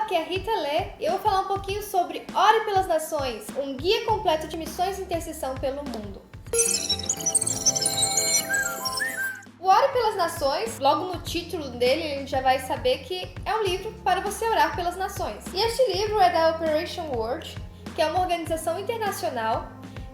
aqui é a Rita Lê e eu vou falar um pouquinho sobre Ore pelas Nações, um guia completo de missões e intercessão pelo mundo. O Ore pelas Nações, logo no título dele, a gente já vai saber que é um livro para você orar pelas nações. E este livro é da Operation World, que é uma organização internacional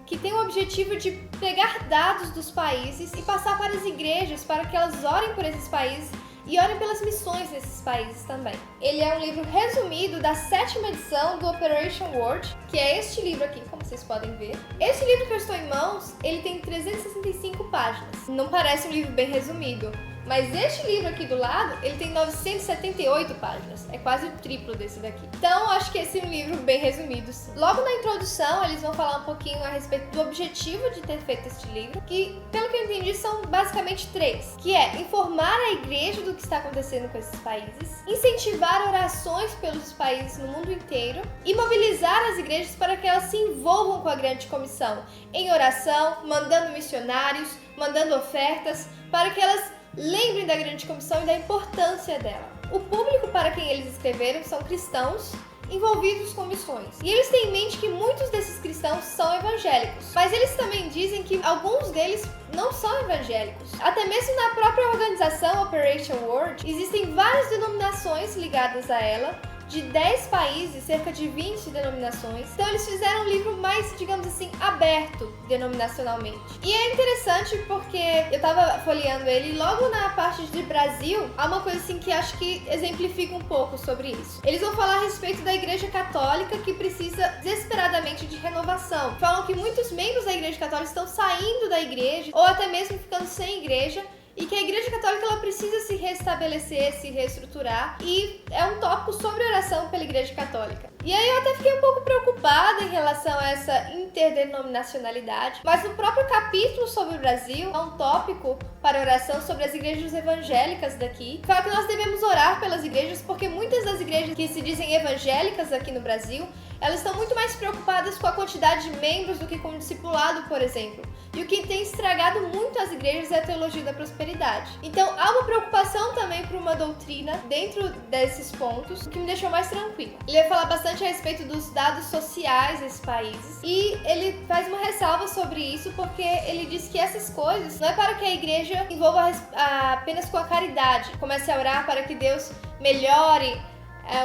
que tem o objetivo de pegar dados dos países e passar para as igrejas para que elas orem por esses países e orem pelas missões nesses países também. Ele é um livro resumido da 7ª edição do Operation World, que é este livro aqui, como vocês podem ver. Este livro que eu estou em mãos, ele tem 365 páginas. Não parece um livro bem resumido, mas este livro aqui do lado, ele tem 978 páginas. É quase o triplo desse daqui. Então, acho que esse é um livro bem resumido, sim. Logo na introdução, eles vão falar um pouquinho a respeito do objetivo de ter feito este livro, que, pelo que eu entendi, são basicamente 3, que é informar a igreja do que está acontecendo com esses países, incentivar orações pelos países no mundo inteiro e mobilizar as igrejas para que elas se envolvam com a grande comissão em oração, mandando missionários, mandando ofertas, para que elas lembrem da grande comissão e da importância dela. O público para quem eles escreveram são cristãos envolvidos com missões. E eles têm em mente que muitos desses cristãos são evangélicos, mas eles também dizem que alguns deles não são evangélicos. Até mesmo na própria organização Operation World, existem várias denominações ligadas a ela, de 10 países, cerca de 20 denominações. Então eles fizeram um livro mais, digamos assim, aberto denominacionalmente. E é interessante porque eu tava folheando ele e logo na parte de Brasil, há uma coisa assim que acho que exemplifica um pouco sobre isso. Eles vão falar a respeito da Igreja Católica que precisa desesperadamente de renovação. Falam que muitos membros da Igreja Católica estão saindo da igreja ou até mesmo ficando sem igreja, e que a Igreja Católica ela precisa se restabelecer, se reestruturar, e é um tópico sobre oração pela Igreja Católica. E aí eu até fiquei um pouco preocupada em relação a essa interdenominacionalidade, mas no próprio capítulo sobre o Brasil, há um tópico para oração sobre as igrejas evangélicas daqui. Fala que nós devemos orar pelas igrejas porque muitas das igrejas que se dizem evangélicas aqui no Brasil, elas estão muito mais preocupadas com a quantidade de membros do que com o discipulado, por exemplo. E o que tem estragado muito as igrejas é a teologia da prosperidade. Então há uma preocupação também por uma doutrina dentro desses pontos, o que me deixou mais tranquila. Ele vai falar bastante a respeito dos dados sociais desses países e ele faz uma ressalva sobre isso porque ele diz que essas coisas não é para que a igreja envolva apenas com a caridade, comece a orar para que Deus melhore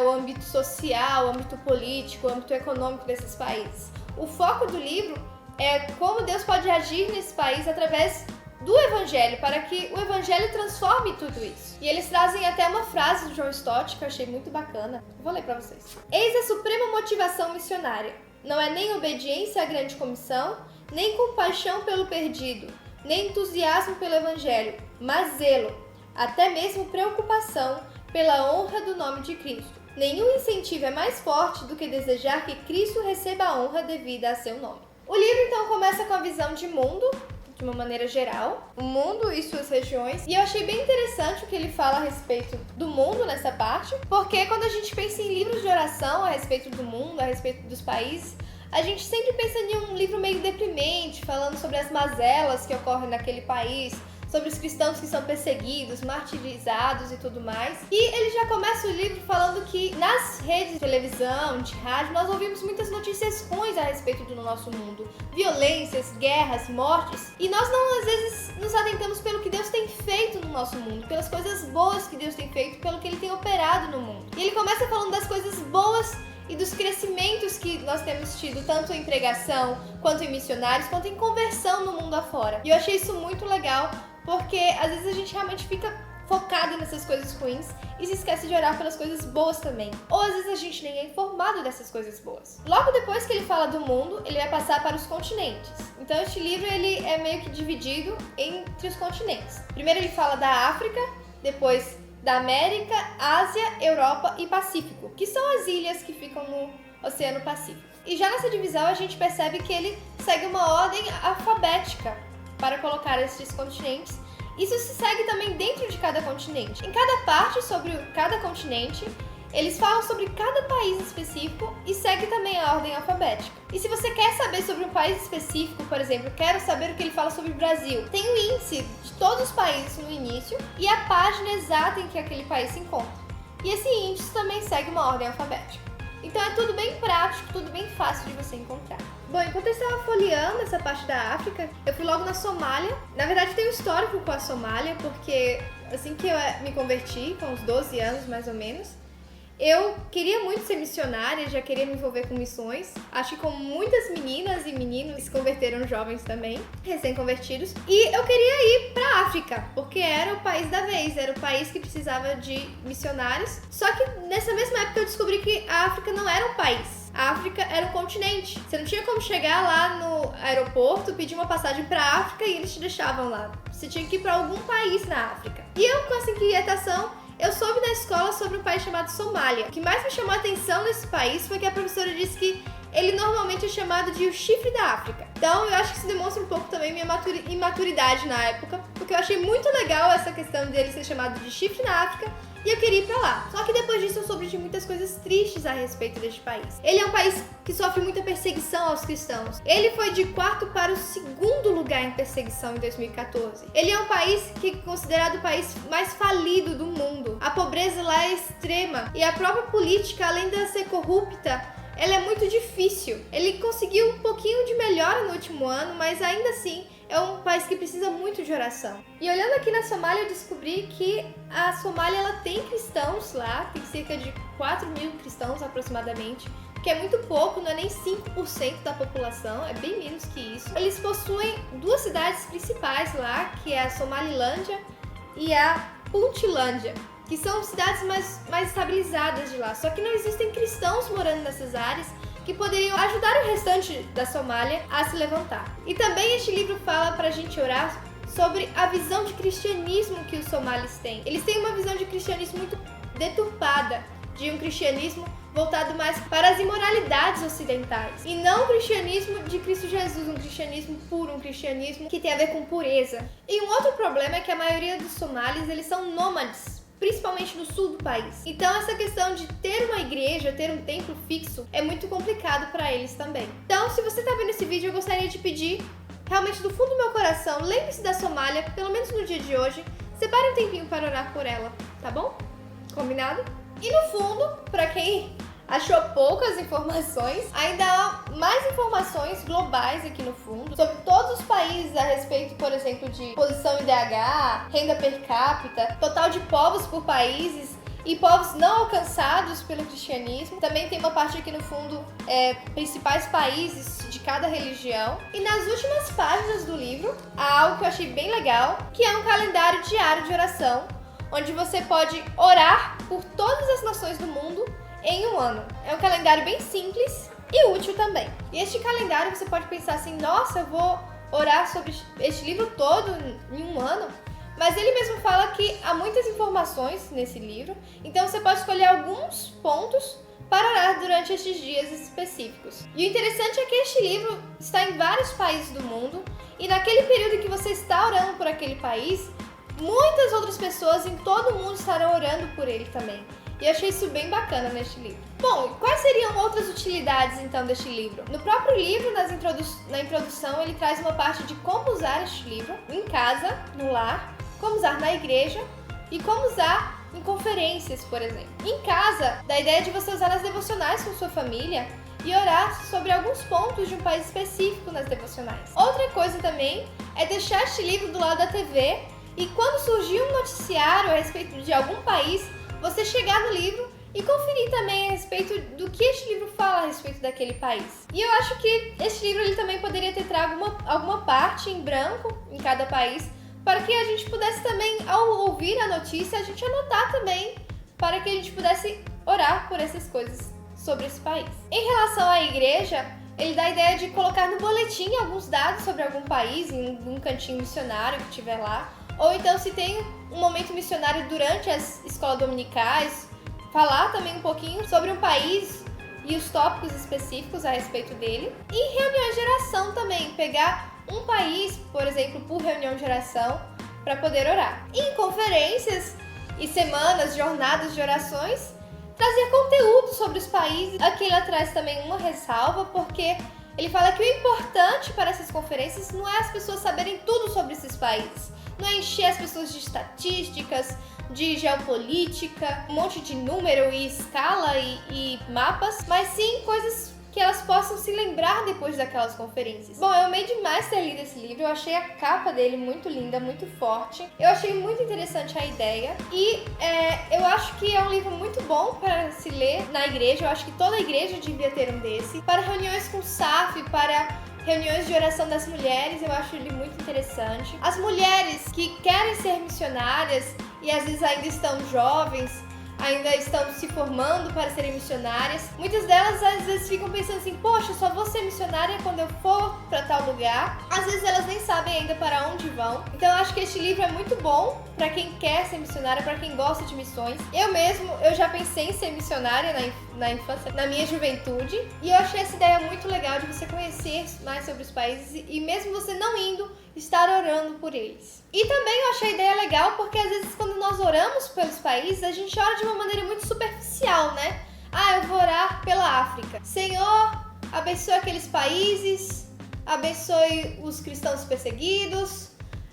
o âmbito social, o âmbito político, o âmbito econômico desses países. O foco do livro é como Deus pode agir nesse país através do Evangelho, para que o Evangelho transforme tudo isso. E eles trazem até uma frase do John Stott que eu achei muito bacana. Vou ler para vocês. Eis a suprema motivação missionária. Não é nem obediência à grande comissão, nem compaixão pelo perdido, nem entusiasmo pelo Evangelho, mas zelo, até mesmo preocupação pela honra do nome de Cristo. Nenhum incentivo é mais forte do que desejar que Cristo receba a honra devida a seu nome. O livro então começa com a visão de mundo, de uma maneira geral, o mundo e suas regiões, e eu achei bem interessante o que ele fala a respeito do mundo nessa parte, porque quando a gente pensa em livros de oração a respeito do mundo, a respeito dos países, a gente sempre pensa em um livro meio deprimente, falando sobre as mazelas que ocorrem naquele país, sobre os cristãos que são perseguidos, martirizados e tudo mais. E ele já começa o livro falando que nas redes de televisão, de rádio, nós ouvimos muitas notícias ruins a respeito do nosso mundo. Violências, guerras, mortes. E nós não, às vezes, nos atentamos pelo que Deus tem feito no nosso mundo, pelas coisas boas que Deus tem feito, pelo que Ele tem operado no mundo. E ele começa falando das coisas boas e dos crescimentos que nós temos tido, tanto em pregação, quanto em missionários, quanto em conversão no mundo afora. E eu achei isso muito legal, porque às vezes a gente realmente fica focado nessas coisas ruins e se esquece de orar pelas coisas boas também. Ou às vezes a gente nem é informado dessas coisas boas. Logo depois que ele fala do mundo, ele vai passar para os continentes. Então este livro ele é meio que dividido entre os continentes. Primeiro ele fala da África, depois da América, Ásia, Europa e Pacífico, que são as ilhas que ficam no Oceano Pacífico. E já nessa divisão a gente percebe que ele segue uma ordem alfabética para colocar esses continentes. Isso se segue também dentro de cada continente. Em cada parte sobre cada continente, eles falam sobre cada país específico e segue também a ordem alfabética. E se você quer saber sobre um país específico, por exemplo, quero saber o que ele fala sobre o Brasil, tem o índice de todos os países no início e a página exata em que aquele país se encontra. E esse índice também segue uma ordem alfabética. Então é tudo bem prático, tudo bem fácil de você encontrar. Bom, enquanto eu estava folheando essa parte da África, eu fui logo na Somália. Na verdade tem um histórico com a Somália, porque assim que eu me converti, com uns 12 anos mais ou menos, eu queria muito ser missionária, já queria me envolver com missões. Acho que como muitas meninas e meninos se converteram, jovens também, recém-convertidos. E eu queria ir pra África, porque era o país da vez, era o país que precisava de missionários. Só que nessa mesma época eu descobri que a África não era um país. A África era um continente. Você não tinha como chegar lá no aeroporto, pedir uma passagem pra África e eles te deixavam lá. Você tinha que ir pra algum país na África. E eu, com essa inquietação, eu soube na escola sobre um país chamado Somália. O que mais me chamou a atenção nesse país foi que a professora disse que ele normalmente é chamado de o chifre da África. Então eu acho que isso demonstra um pouco também minha imaturidade na época, porque eu achei muito legal essa questão dele ser chamado de chifre na África e eu queria ir pra lá. Só que depois disso eu soube de muitas coisas tristes a respeito deste país. Ele é um país que sofre muita perseguição aos cristãos. Ele foi de quarto para o segundo lugar em perseguição em 2014. Ele é um país que é considerado o país mais falido do mundo. A pobreza lá é extrema e a própria política, além de ser corrupta, ela é muito difícil. Ele conseguiu um pouquinho de melhora no último ano, mas ainda assim é um país que precisa muito de oração. E olhando aqui na Somália, eu descobri que a Somália ela tem cristãos lá, tem cerca de 4.000 cristãos aproximadamente, que é muito pouco, não é nem 5% da população, é bem menos que isso. Eles possuem duas cidades principais lá, que é a Somalilândia e a Puntlandia, que são cidades mais estabilizadas de lá. Só que não existem cristãos morando nessas áreas que poderiam ajudar o restante da Somália a se levantar. E também este livro fala pra gente orar sobre a visão de cristianismo que os somalis têm. Eles têm uma visão de cristianismo muito deturpada, de um cristianismo voltado mais para as imoralidades ocidentais. E não o cristianismo de Cristo Jesus, um cristianismo puro, um cristianismo que tem a ver com pureza. E um outro problema é que a maioria dos somalis, eles são nômades, principalmente no sul do país. Então essa questão de ter uma igreja, ter um templo fixo, é muito complicado para eles também. Então, se você está vendo esse vídeo, eu gostaria de pedir, realmente do fundo do meu coração, lembre-se da Somália, pelo menos no dia de hoje, separe um tempinho para orar por ela, tá bom? Combinado? E no fundo, para quem achou poucas informações, ainda há mais informações globais aqui no fundo, sobre todos os países a respeito, por exemplo, de posição IDH, renda per capita, total de povos por países e povos não alcançados pelo cristianismo. Também tem uma parte aqui no fundo, principais países de cada religião. E nas últimas páginas do livro, há algo que eu achei bem legal, que é um calendário diário de oração, onde você pode orar por todas as nações do mundo em um ano. É um calendário bem simples e útil também. E este calendário você pode pensar assim, nossa, eu vou orar sobre este livro todo em um ano. Mas ele mesmo fala que há muitas informações nesse livro, então você pode escolher alguns pontos para orar durante estes dias específicos. E o interessante é que este livro está em vários países do mundo, e naquele período em que você está orando por aquele país, muitas outras pessoas em todo o mundo estarão orando por ele também. E eu achei isso bem bacana neste livro. Bom, quais seriam outras utilidades então deste livro? No próprio livro, na introdução, ele traz uma parte de como usar este livro em casa, no lar, como usar na igreja e como usar em conferências, por exemplo. Em casa, dá a ideia de você usar nas devocionais com sua família e orar sobre alguns pontos de um país específico nas devocionais. Outra coisa também é deixar este livro do lado da TV e quando surgir um noticiário a respeito de algum país, você chegar no livro e conferir também a respeito do que este livro fala a respeito daquele país. E eu acho que este livro ele também poderia ter trago alguma parte em branco em cada país, para que a gente pudesse também, ao ouvir a notícia, a gente anotar também, para que a gente pudesse orar por essas coisas sobre esse país. Em relação à igreja, ele dá a ideia de colocar no boletim alguns dados sobre algum país, em um cantinho missionário que tiver lá, ou então se tem um momento missionário durante as escolas dominicais, falar também um pouquinho sobre um país e os tópicos específicos a respeito dele. E reuniões de oração também, pegar um país, por exemplo, por reunião de oração, para poder orar. E em conferências e semanas, jornadas de orações, trazer conteúdo sobre os países. Aqui ele traz também uma ressalva, porque ele fala que o importante para essas conferências não é as pessoas saberem tudo sobre esses países, não é encher as pessoas de estatísticas, de geopolítica, um monte de número e escala e mapas, mas sim coisas que elas possam se lembrar depois daquelas conferências. Bom, eu amei demais ter lido esse livro, eu achei a capa dele muito linda, muito forte. Eu achei muito interessante a ideia e eu acho que é um livro muito bom para se ler na igreja. Eu acho que toda igreja devia ter um desse. Para reuniões com SAF, para reuniões de oração das mulheres, eu acho ele muito interessante. As mulheres que querem ser missionárias e às vezes ainda estão jovens, ainda estão se formando para serem missionárias. Muitas delas às vezes ficam pensando assim, poxa, só vou ser missionária quando eu for para tal lugar. Às vezes elas nem sabem ainda para onde vão. Então eu acho que este livro é muito bom para quem quer ser missionária, para quem gosta de missões. Eu já pensei em ser missionária na infância, na minha juventude, e eu achei essa ideia muito legal de você conhecer mais sobre os países e mesmo você não indo, estar orando por eles. E também eu achei a ideia legal porque às vezes quando nós oramos pelos países, a gente ora de uma maneira muito superficial, né? Eu vou orar pela África. Senhor, abençoe aqueles países, abençoe os cristãos perseguidos,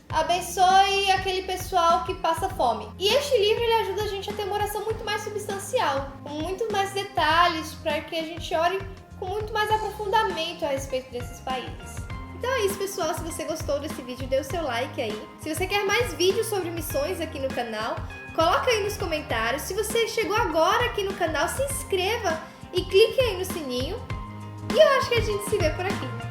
abençoe aquele pessoal que passa fome. E este livro ele ajuda a gente a ter uma oração muito mais substancial, com muito mais detalhes, para que a gente ore com muito mais aprofundamento a respeito desses países. Então é isso, pessoal. Se você gostou desse vídeo, dê o seu like aí. Se você quer mais vídeos sobre missões aqui no canal, coloca aí nos comentários. Se você chegou agora aqui no canal, se inscreva e clique aí no sininho. E eu acho que a gente se vê por aqui.